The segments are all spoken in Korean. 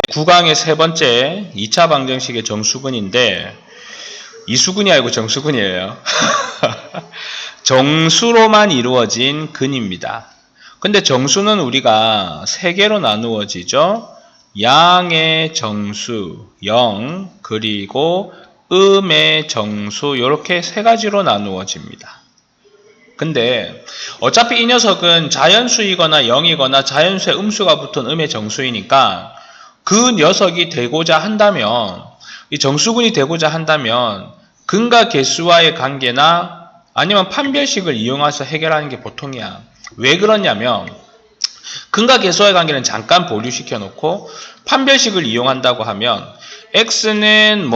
9강의 세 번째 2차 방정식의 정수근인데 이수근이 아니고 정수근이에요. 정수로만 이루어진 근입니다. 근데 정수는 우리가 세 개로 나누어지죠. 양의 정수 0 그리고 음의 정수 이렇게 세 가지로 나누어집니다. 근데 어차피 이 녀석은 자연수이거나 0이거나 자연수의 음수가 붙은 음의 정수이니까 그 녀석이 되고자 한다면, 이 정수근이 되고자 한다면 근과 개수와의 관계나 아니면 판별식을 이용해서 해결하는 게 보통이야. 왜 그러냐면 근과 개수와의 관계는 잠깐 보류시켜 놓고 판별식을 이용한다고 하면 x는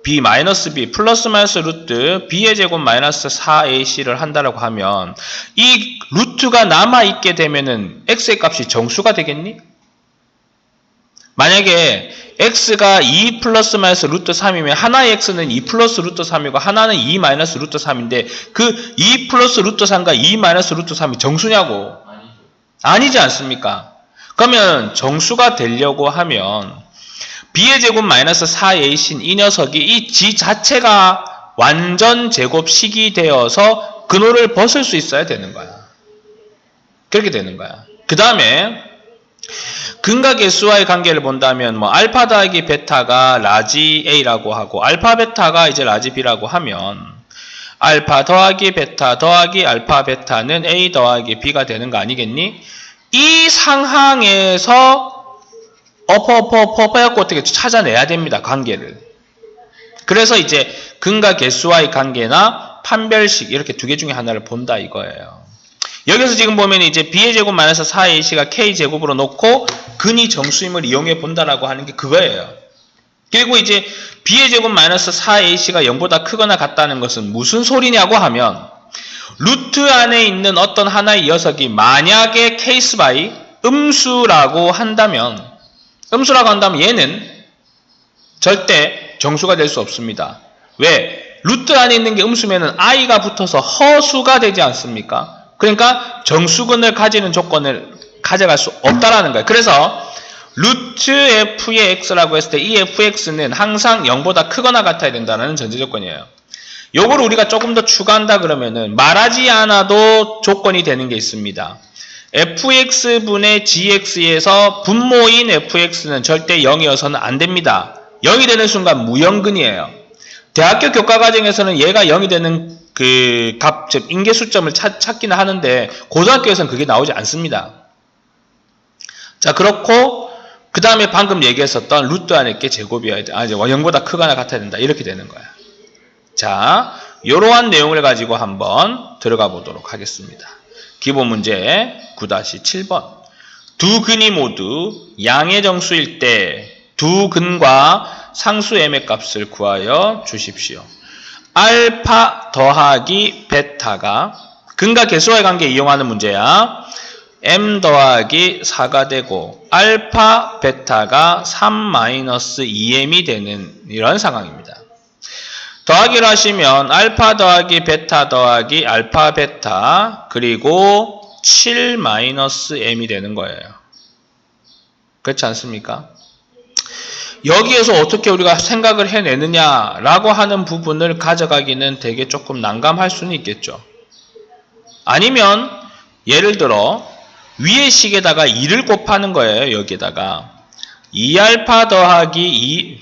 b-b 플러스 마이너스 루트 b의 제곱 마이너스 4ac를 한다라고 하면 이 루트가 남아있게 되면은 x의 값이 정수가 되겠니? 만약에 x가 2 플러스 마이너스 루트 3이면 하나의 x는 2 플러스 루트 3이고 하나는 2 마이너스 루트 3인데 그 2 플러스 루트 3과 2 마이너스 루트 3이 정수냐고? 아니지 않습니까? 그러면 정수가 되려고 하면 b의 제곱 마이너스 4ac인 이 녀석이 이 지 자체가 완전 제곱식이 되어서 근호를 벗을 수 있어야 되는 거야. 그렇게 되는 거야. 그 다음에 근과 개수와의 관계를 본다면 알파 더하기 베타가 라지 A라고 하고 알파 베타가 이제 라지 B라고 하면 알파 더하기 베타 더하기 알파 베타는 A 더하기 B가 되는 거 아니겠니? 이 상황에서 엎어 해갖고 어떻게 찾아내야 됩니다. 관계를. 그래서 이제 근과 개수와의 관계나 판별식 이렇게 두 개 중에 하나를 본다 이거예요. 여기서 지금 보면 이제 b의 제곱 마이너스 4ac가 k제곱으로 놓고 근이 정수임을 이용해 본다라고 하는 게 그거예요. 그리고 이제 b의 제곱 마이너스 4ac가 0보다 크거나 같다는 것은 무슨 소리냐고 하면 루트 안에 있는 어떤 하나의 녀석이 만약에 케이스 바이 음수라고 한다면 얘는 절대 정수가 될 수 없습니다. 왜? 루트 안에 있는 게 음수면은 i가 붙어서 허수가 되지 않습니까? 그러니까 정수근을 가지는 조건을 가져갈 수 없다라는 거예요. 그래서 루트 f의 x라고 했을 때 이 fx는 항상 0보다 크거나 같아야 된다는 전제 조건이에요. 요거를 우리가 조금 더 추가한다 그러면은 말하지 않아도 조건이 되는 게 있습니다. fx분의 gx에서 분모인 fx는 절대 0이어서는 안 됩니다. 0이 되는 순간 무형근이에요. 대학교 교과과정에서는 얘가 0이 되는 그 값, 즉 인계수점을 찾기는 하는데 고등학교에서는 그게 나오지 않습니다. 자, 그렇고 그 다음에 방금 얘기했었던 루트 안에 게 제곱이어야 돼. 0보다 크거나 같아야 된다. 이렇게 되는 거야. 자, 이러한 내용을 가지고 한번 들어가 보도록 하겠습니다. 기본 문제 9-7번. 두 근이 모두 양의 정수일 때 두 근과 상수 m의 값을 구하여 주십시오. 알파 더하기 베타가 근과 개수와의 관계 이용하는 문제야. m 더하기 4가 되고 알파 베타가 3-2m이 되는 이런 상황입니다. 더하기를 하시면 알파 더하기 베타 더하기 알파 베타 그리고 7-m이 되는 거예요. 그렇지 않습니까? 여기에서 어떻게 우리가 생각을 해내느냐라고 하는 부분을 가져가기는 되게 조금 난감할 수는 있겠죠. 아니면 예를 들어 위의 식에다가 2를 곱하는 거예요. 여기에다가 2알파 더하기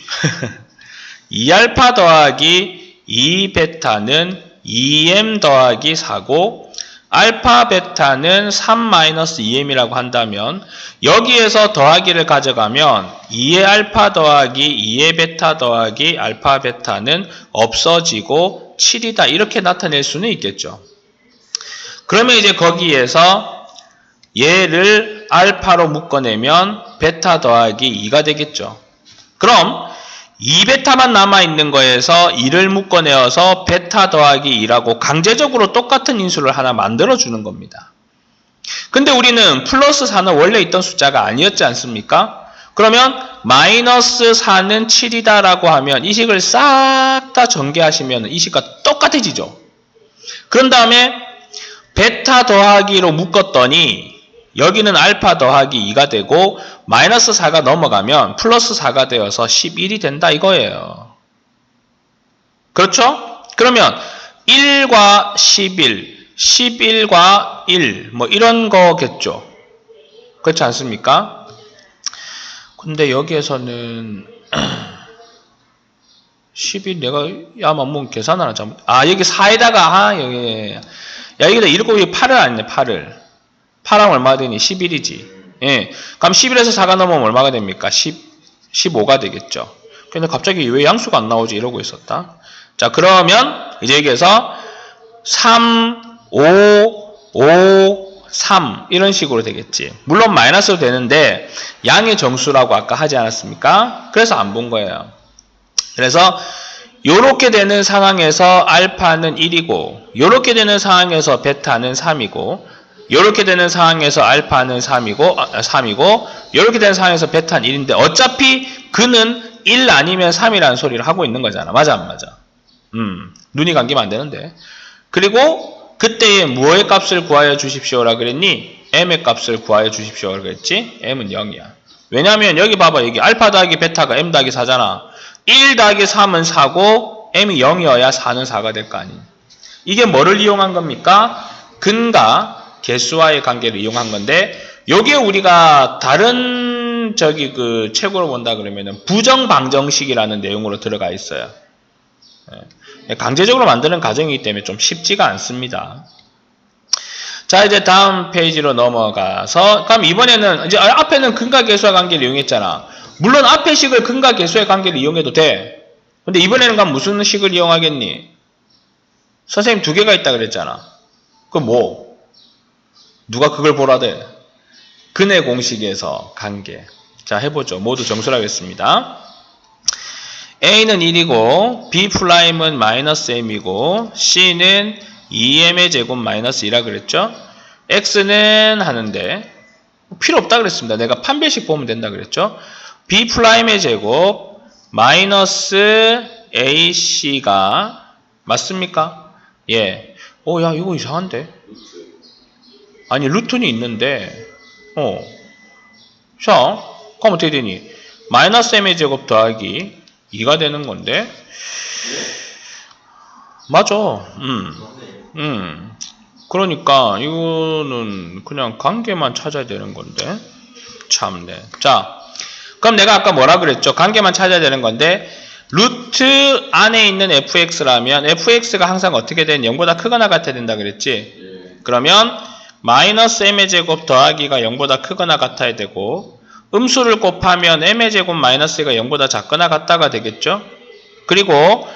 2알파 더하기 2베타는 2m 더하기 4고 알파 베타는 3-2m이라고 한다면 여기에서 더하기를 가져가면 2의 알파 더하기 2의 베타 더하기 알파 베타는 없어지고 7이다 이렇게 나타낼 수는 있겠죠. 그러면 이제 거기에서 얘를 알파로 묶어내면 베타 더하기 2가 되겠죠. 그럼 2베타만 남아있는 거에서 2를 묶어내어서 베타 더하기 2라고 강제적으로 똑같은 인수를 하나 만들어주는 겁니다. 근데 우리는 플러스 4는 원래 있던 숫자가 아니었지 않습니까? 그러면 마이너스 4는 7이다 라고 하면 이 식을 싹 다 전개하시면 이 식과 똑같아지죠. 그런 다음에 베타 더하기로 묶었더니 여기는 알파 더하기 2가 되고 마이너스 4가 넘어가면 플러스 4가 되어서 11이 된다 이거예요. 그렇죠? 그러면 1과 11, 11과 1, 뭐 이런 거겠죠. 그렇지 않습니까? 근데 여기에서는 11 내가 아마 뭐 계산하나 잘못. 여기 4에다가 여기 야 여기다 이렇게 8을 아니네. 8하면 얼마가 되니? 11이지. 예. 그럼 11에서 4가 넘으면 얼마가 됩니까? 15가 되겠죠. 근데 갑자기 왜 양수가 안 나오지? 이러고 있었다. 자, 그러면 이제 여기에서 3, 5, 3 이런 식으로 되겠지. 물론 마이너스도 되는데 양의 정수라고 아까 하지 않았습니까? 그래서 안 본 거예요. 그래서 요렇게 되는 상황에서 알파는 1이고 요렇게 되는 상황에서 베타는 3이고 요렇게 되는 상황에서 알파는 3이고 요렇게 되는 상황에서 베타는 1인데 어차피 그는 1 아니면 3이라는 소리를 하고 있는 거잖아. 맞아 안 맞아? 눈이 감기면 안 되는데. 그리고 그때에 무엇의 값을 구하여 주십시오라 그랬니? m의 값을 구하여 주십시오라 그랬지? m은 0이야. 왜냐면 여기 봐봐. 여기 알파 더하기 베타가 m 더하기 4잖아. 1 더하기 3은 4고 m이 0이어야 4는 4가 될 거 아니에요. 이게 뭐를 이용한 겁니까? 근과 개수와의 관계를 이용한 건데 여기에 우리가 다른 책으로 본다 그러면은 부정방정식이라는 내용으로 들어가 있어요. 강제적으로 만드는 과정이기 때문에 좀 쉽지가 않습니다. 자, 이제 다음 페이지로 넘어가서 그럼 이번에는 이제 앞에는 근과 개수와 관계를 이용했잖아. 물론 앞의 식을 근과 개수의 관계를 이용해도 돼. 근데 이번에는 그럼 무슨 식을 이용하겠니? 선생님 2개가 있다 그랬잖아. 그럼 뭐? 누가 그걸 보라대? 근의 공식에서 관계. 자, 해보죠. 모두 정수라고 했습니다. A는 1이고 B'은 마이너스 M이고 C는 2M의 제곱 마이너스 2라 그랬죠? X는 하는데 필요 없다 그랬습니다. 내가 판별식 보면 된다 그랬죠? B'의 제곱 마이너스 AC가 맞습니까? 예. 야 이거 이상한데? 아니 루트는 있는데 자 그럼 어떻게 되니? 마이너스 M의 제곱 더하기 2가 되는 건데 맞아. 그러니까 이거는 그냥 관계만 찾아야 되는 건데 참네. 자 그럼 내가 아까 뭐라 그랬죠? 관계만 찾아야 되는 건데 루트 안에 있는 fx라면 fx가 항상 어떻게 된 0보다 크거나 같아야 된다 그랬지? 그러면 마이너스 m의 제곱 더하기가 0보다 크거나 같아야 되고 음수를 곱하면 m의 제곱 마이너스가 0보다 작거나 같다가 되겠죠? 그리고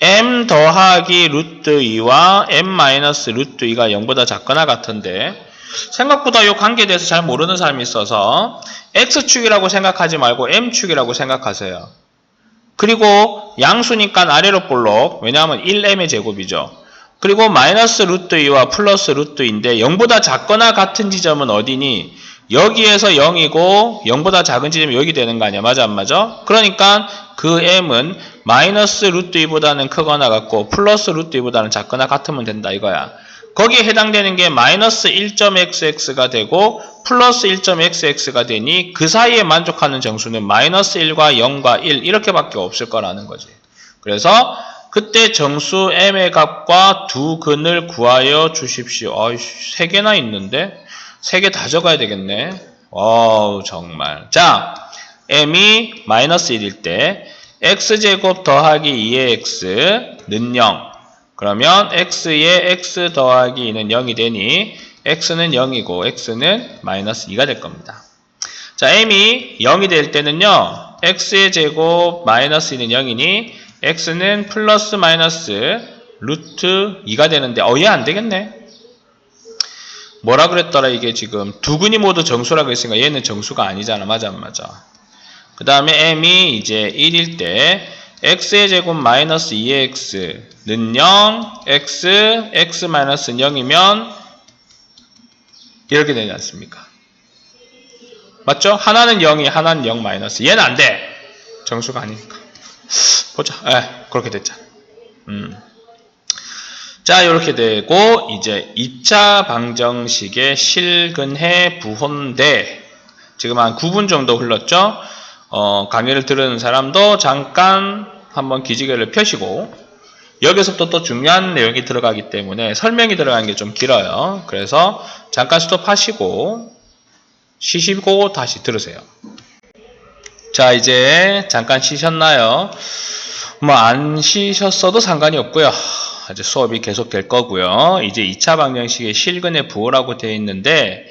m 더하기 루트 2와 m 마이너스 루트 2가 0보다 작거나 같은데 생각보다 이 관계에 대해서 잘 모르는 사람이 있어서 x축이라고 생각하지 말고 m축이라고 생각하세요. 그리고 양수니까 아래로 볼록 왜냐하면 1m의 제곱이죠. 그리고 마이너스 루트 2와 플러스 루트 2인데 0보다 작거나 같은 지점은 어디니? 여기에서 0이고 0보다 작은 지점이 여기 되는 거 아니야. 맞아 안 맞아? 그러니까 그 m은 마이너스 루트 2보다는 크거나 같고 플러스 루트 2보다는 작거나 같으면 된다 이거야. 거기에 해당되는 게 마이너스 1.xx가 되고 플러스 1.xx가 되니 그 사이에 만족하는 정수는 마이너스 1과 0과 1 이렇게밖에 없을 거라는 거지. 그래서 그때 정수 m의 값과 두 근을 구하여 주십시오. 3개나 있는데 3개 다 적어야 되겠네. 정말. 자, m이 마이너스 1일 때 x제곱 더하기 2의 x는 0. 그러면 x의 x 더하기 2는 0이 되니 x는 0이고 x는 마이너스 2가 될 겁니다. 자, m이 0이 될 때는요. x의 제곱 마이너스 2는 0이니 x는 플러스 마이너스 루트 2가 되는데 얘 안 되겠네. 뭐라 그랬더라 이게 지금 두 근이 모두 정수라고 했으니까 얘는 정수가 아니잖아. 맞아 안 맞아? 그 다음에 m이 이제 1일 때 x의 제곱 마이너스 2의 x는 0 x 마이너스는 0이면 이렇게 되지 않습니까? 맞죠? 하나는 0이 하나는 0 마이너스 얘는 안 돼. 정수가 아니니까. 보자. 그렇게 됐잖아. 자, 이렇게 되고 이제 2차 방정식의 실근해 부호인데 지금 한 9분 정도 흘렀죠. 강의를 들은 사람도 잠깐 한번 기지개를 펴시고 여기서부터 또 중요한 내용이 들어가기 때문에 설명이 들어가는 게 좀 길어요. 그래서 잠깐 스톱하시고 쉬시고 다시 들으세요. 자, 이제 잠깐 쉬셨나요? 뭐 안 쉬셨어도 상관이 없고요. 이제 수업이 계속 될 거고요. 이제 2차 방정식의 실근의 부호라고 되어 있는데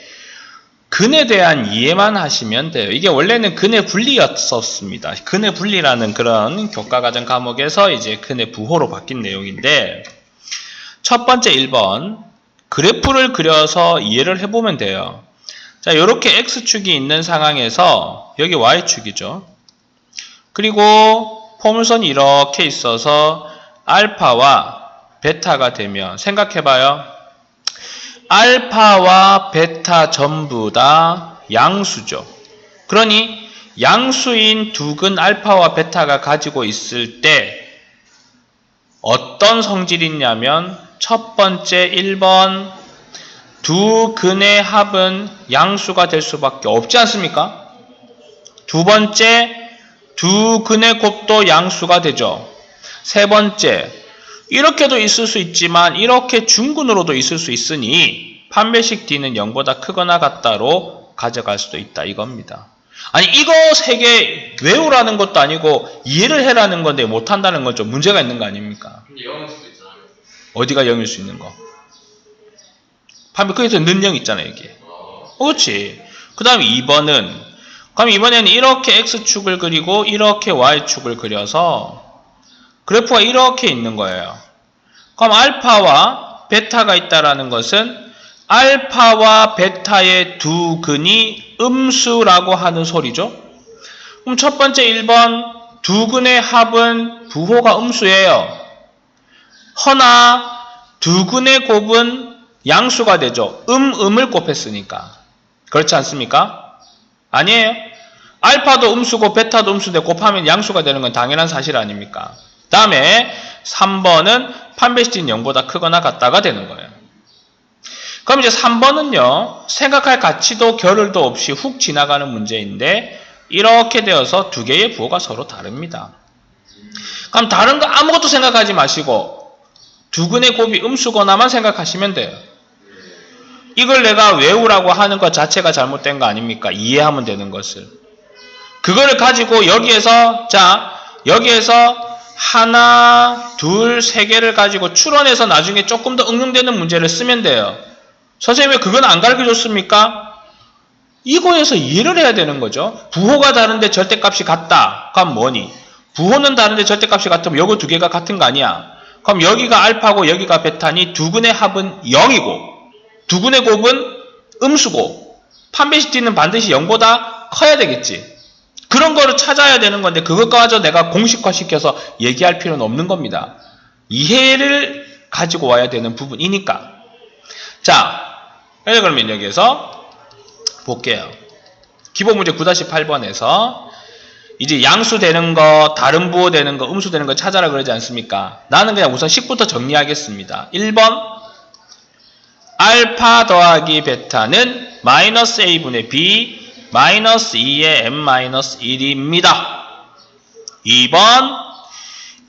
근에 대한 이해만 하시면 돼요. 이게 원래는 근의 분리였었습니다. 근의 분리라는 그런 교과과정 과목에서 이제 근의 부호로 바뀐 내용인데 첫 번째 1번 그래프를 그려서 이해를 해보면 돼요. 자, 이렇게 X축이 있는 상황에서 여기 Y축이죠. 그리고 포물선이 이렇게 있어서 알파와 베타가 되면 생각해봐요. 알파와 베타 전부 다 양수죠. 그러니 양수인 두 근 알파와 베타가 가지고 있을 때 어떤 성질이 있냐면 첫 번째 1번 두 근의 합은 양수가 될 수밖에 없지 않습니까? 두 번째 두 근의 곱도 양수가 되죠. 세 번째 이렇게도 있을 수 있지만 이렇게 중근으로도 있을 수 있으니 판별식 D는 0보다 크거나 같다로 가져갈 수도 있다 이겁니다. 아니 이거 세 개 외우라는 것도 아니고 이해를 해라는 건데 못한다는 건 좀 문제가 있는 거 아닙니까? 근데 0일 수도 있잖아요. 어디가 0일 수 있는 거? 판별 거기서 는 0 있잖아요 이게. 그렇지. 그 다음에 2번은 그럼 이번에는 이렇게 X축을 그리고 이렇게 Y축을 그려서 그래프가 이렇게 있는 거예요. 그럼 알파와 베타가 있다라는 것은 알파와 베타의 두 근이 음수라고 하는 소리죠. 그럼 첫 번째 1번 두 근의 합은 부호가 음수예요. 허나 두 근의 곱은 양수가 되죠. 음을 곱했으니까. 그렇지 않습니까? 아니에요. 알파도 음수고 베타도 음수인데 곱하면 양수가 되는 건 당연한 사실 아닙니까? 다음에 3번은 판별식은 0보다 크거나 같다가 되는 거예요. 그럼 이제 3번은요. 생각할 가치도 겨를도 없이 훅 지나가는 문제인데 이렇게 되어서 두 개의 부호가 서로 다릅니다. 그럼 다른 거 아무것도 생각하지 마시고 두 근의 곱이 음수거나만 생각하시면 돼요. 이걸 내가 외우라고 하는 것 자체가 잘못된 거 아닙니까? 이해하면 되는 것을. 그거를 가지고 여기에서 하나, 둘, 세 개를 가지고 추론해서 나중에 조금 더 응용되는 문제를 쓰면 돼요. 선생님 왜 그건 안 가르쳐줬습니까? 이거에서 이해를 해야 되는 거죠. 부호가 다른데 절대값이 같다. 그럼 뭐니? 부호는 다른데 절대값이 같으면 요거 두 개가 같은 거 아니야? 그럼 여기가 알파고 여기가 베타니 두 근의 합은 0이고 두 근의 곱은 음수고 판별식 D는 반드시 0보다 커야 되겠지. 그런 거를 찾아야 되는 건데 그것까지 내가 공식화시켜서 얘기할 필요는 없는 겁니다. 이해를 가지고 와야 되는 부분이니까. 자, 그러면 여기에서 볼게요. 기본 문제 9-8번에서 이제 양수 되는 거, 다른 부호 되는 거, 음수 되는 거 찾아라 그러지 않습니까? 나는 그냥 우선 식부터 정리하겠습니다. 1번 알파 더하기 베타는 마이너스 A분의 B 마이너스 2의 M-1입니다. 2번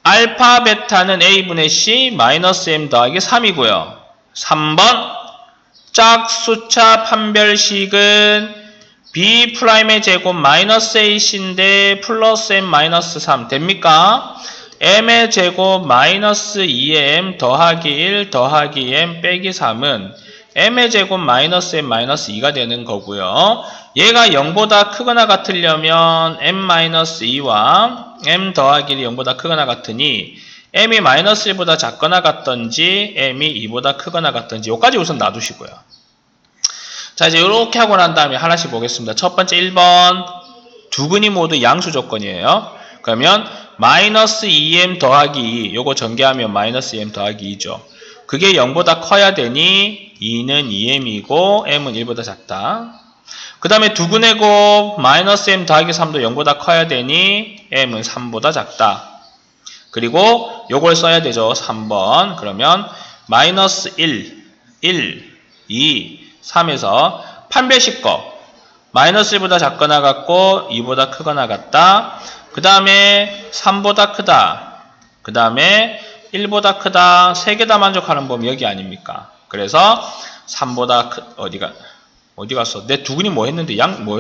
알파 베타는 A분의 C 마이너스 M 더하기 3이고요. 3번 짝수차 판별식은 B'의 제곱 마이너스 AC인데 플러스 M 마이너스 3 됩니까? M의 제곱 마이너스 2의 M 더하기 1 더하기 M 빼기 3은 M의 제곱 마이너스 M 마이너스 2가 되는 거고요. 얘가 0보다 크거나 같으려면 M-2와 M 더하기 1이 0보다 크거나 같으니 M이 마이너스 1보다 작거나 같던지 M이 2보다 크거나 같던지 여기까지 우선 놔두시고요. 자, 이제 이렇게 하고 난 다음에 하나씩 보겠습니다. 첫 번째 1번 두 근이 모두 양수 조건이에요. 그러면 마이너스 2M 더하기 2 요거 전개하면 마이너스 2M 더하기 2죠. 그게 0보다 커야 되니 2는 2M이고 M은 1보다 작다. 그 다음에 두 근의 곱 마이너스 M 더하기 3도 0보다 커야 되니 M은 3보다 작다. 그리고 요걸 써야 되죠. 3번. 그러면 마이너스 1, 2, 3에서 판별식 거 마이너스 1보다 작거나 같고 2보다 크거나 같다. 그 다음에 3보다 크다. 그 다음에 1보다 크다. 3개 다 만족하는 범위 여기 아닙니까? 그래서 3보다 어디 갔어? 내 두근이 뭐 했는데 방금 뭐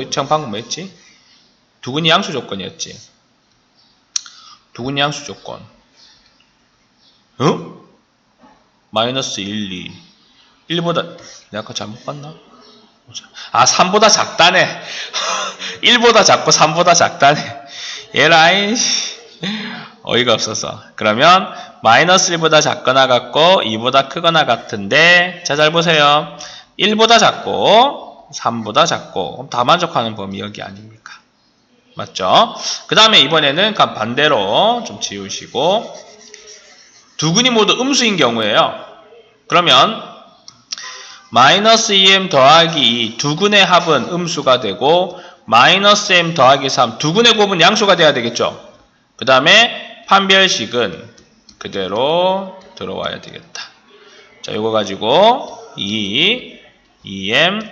했지? 두근이 양수 조건이었지. 두근이 양수 조건. 응? 마이너스 1, 2. 1보다 내가 아까 잘못 봤나? 3보다 작다네. 1보다 작고 3보다 작다네. 에라이 어이가 없어서. 그러면 마이너스 1보다 작거나 같고 2보다 크거나 같은데 자, 잘 보세요. 1보다 작고 3보다 작고 그럼 다 만족하는 범위 여기 아닙니까? 맞죠? 그 다음에 이번에는 반대로 좀 지우시고 두근이 모두 음수인 경우에요. 그러면 마이너스 2m 더하기 2 두근의 합은 음수가 되고 마이너스 m 더하기 3 두근의 곱은 양수가 돼야 되겠죠. 그 다음에 판별식은 그대로 들어와야 되겠다. 자, 이거 가지고 2m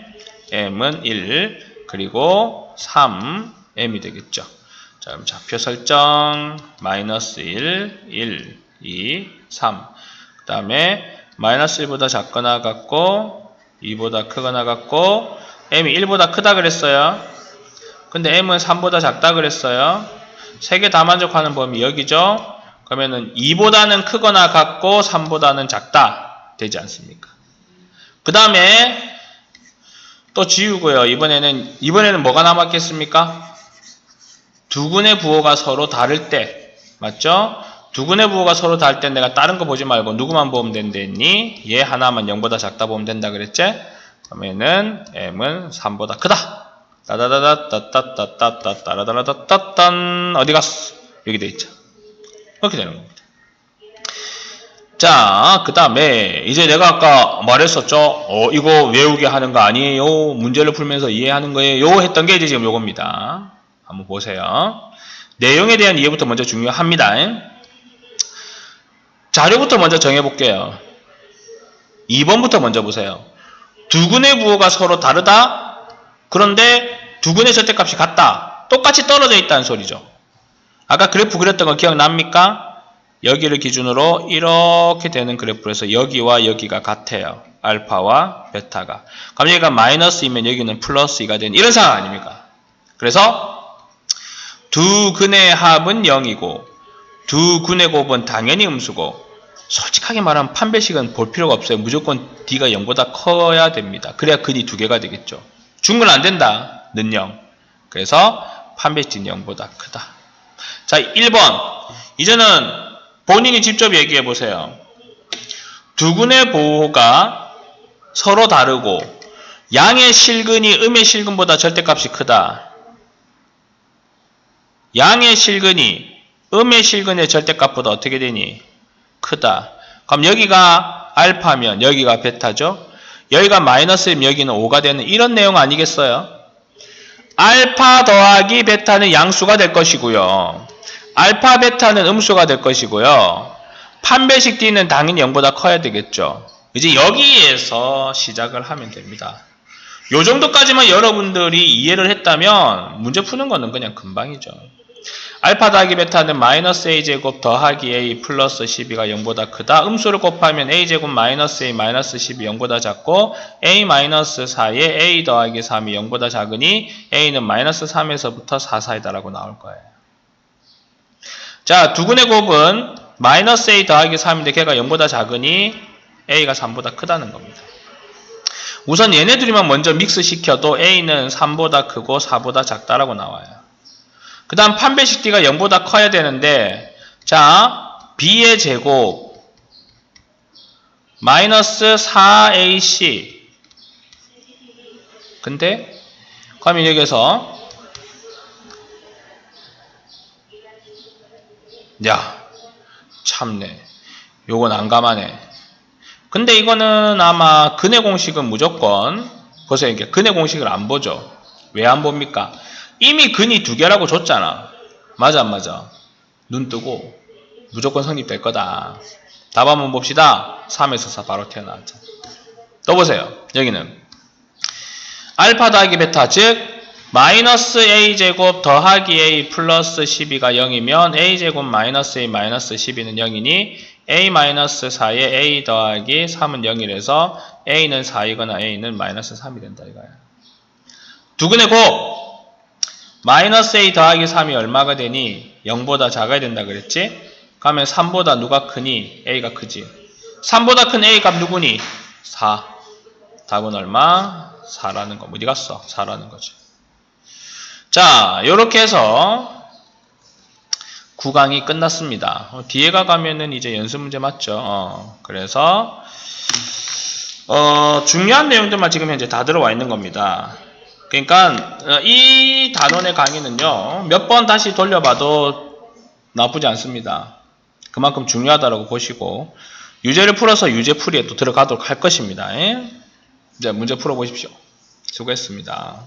m은 1 그리고 3m이 되겠죠. 자, 그럼 좌표 설정 마이너스 1 2, 3. 그 다음에 마이너스 1보다 작거나 같고 2보다 크거나 같고 m이 1보다 크다 그랬어요. 근데 m은 3보다 작다 그랬어요. 3개 다 만족하는 범위 여기죠. 그러면은 2보다는 크거나 같고 3보다는 작다 되지 않습니까? 그 다음에 또 지우고요. 이번에는 뭐가 남았겠습니까? 두근의 부호가 서로 다를 때 맞죠? 두근의 부호가 서로 다를 때 내가 다른 거 보지 말고 누구만 보면 된다니? 얘 하나만 0보다 작다 보면 된다 그랬지? 그러면은 m은 3보다 크다. 따다다다따따따따따따라다라따딴 어디 갔어? 여기 돼 있죠. 이렇게 되는 겁니다. 자, 그 다음에 이제 내가 아까 말했었죠. 이거 외우게 하는 거 아니에요. 문제를 풀면서 이해하는 거예요. 했던 게 이제 지금 요겁니다. 한번 보세요. 내용에 대한 이해부터 먼저 중요합니다. 자료부터 먼저 정해볼게요. 2번부터 먼저 보세요. 두근의 부호가 서로 다르다. 그런데 두근의 절대값이 같다. 똑같이 떨어져 있다는 소리죠. 아까 그래프 그렸던 거 기억납니까? 여기를 기준으로 이렇게 되는 그래프에서 여기와 여기가 같아요. 알파와 베타가. 그럼 여기가 마이너스이면 여기는 플러스가 되는 이런 상황 아닙니까? 그래서 두 근의 합은 0이고 두 근의 곱은 당연히 음수고 솔직하게 말하면 판별식은 볼 필요가 없어요. 무조건 D가 0보다 커야 됩니다. 그래야 근이 두 개가 되겠죠. 준 건 안 된다. 는 0. 그래서 판별식은 0보다 크다. 자, 1번. 이제는 본인이 직접 얘기해 보세요. 두 근의 부호가 서로 다르고 양의 실근이 음의 실근보다 절대값이 크다. 양의 실근이 음의 실근의 절대값보다 어떻게 되니? 크다. 그럼 여기가 알파면 여기가 베타죠? 여기가 마이너스면 여기는 5가 되는 이런 내용 아니겠어요? 알파 더하기 베타는 양수가 될 것이고요. 알파 베타는 음수가 될 것이고요. 판별식 D는 당연히 0보다 커야 되겠죠. 이제 여기에서 시작을 하면 됩니다. 요 정도까지만 여러분들이 이해를 했다면 문제 푸는 거는 그냥 금방이죠. 알파 더하기 베타는 마이너스 a제곱 더하기 a 플러스 12가 0보다 크다. 음수를 곱하면 a제곱 마이너스 a 마이너스 10이 0보다 작고 a 마이너스 4에 a 더하기 3이 0보다 작으니 a는 마이너스 3에서부터 4 사이다라고 나올 거예요. 자, 두근의 곱은 마이너스 a 더하기 3인데 걔가 0보다 작으니 a가 3보다 크다는 겁니다. 우선 얘네들이만 먼저 믹스 시켜도 a는 3보다 크고 4보다 작다라고 나와요. 그 다음 판별식 D가 0보다 커야 되는데 자, B의 제곱 마이너스 4AC 근데 그러면 여기서 야 참네 요건 난감하네. 근데 이거는 아마 근의 공식은 무조건 보세요. 이게 근의 공식을 안 보죠. 왜 안 봅니까? 이미 근이 두 개라고 줬잖아. 맞아 안 맞아? 눈 뜨고 무조건 성립될 거다. 답 한번 봅시다. 3에서 4 바로 튀어나왔죠. 또 보세요. 여기는 알파 더하기 베타, 즉 마이너스 a제곱 더하기 a 플러스 12가 0이면 a제곱 마이너스 a 마이너스 12는 0이니 a 마이너스 4에 a 더하기 3은 0이라서 a는 4이거나 a는 마이너스 3이 된다 이거야. 두근의 곱 마이너스 a 더하기 3이 얼마가 되니? 0보다 작아야 된다 그랬지? 그러면 3보다 누가 크니? a가 크지. 3보다 큰 a 값 누구니? 4. 답은 얼마? 4라는 거. 어디 갔어? 4라는 거죠. 자, 요렇게 해서 9강이 끝났습니다. 뒤에가 가면은 이제 연습 문제 맞죠? 그래서 중요한 내용들만 지금 현재 다 들어와 있는 겁니다. 그러니까 이 단원의 강의는요. 몇 번 다시 돌려봐도 나쁘지 않습니다. 그만큼 중요하다고 보시고 유제를 풀어서 유제풀이에 또 들어가도록 할 것입니다. 이제 문제 풀어보십시오. 수고했습니다.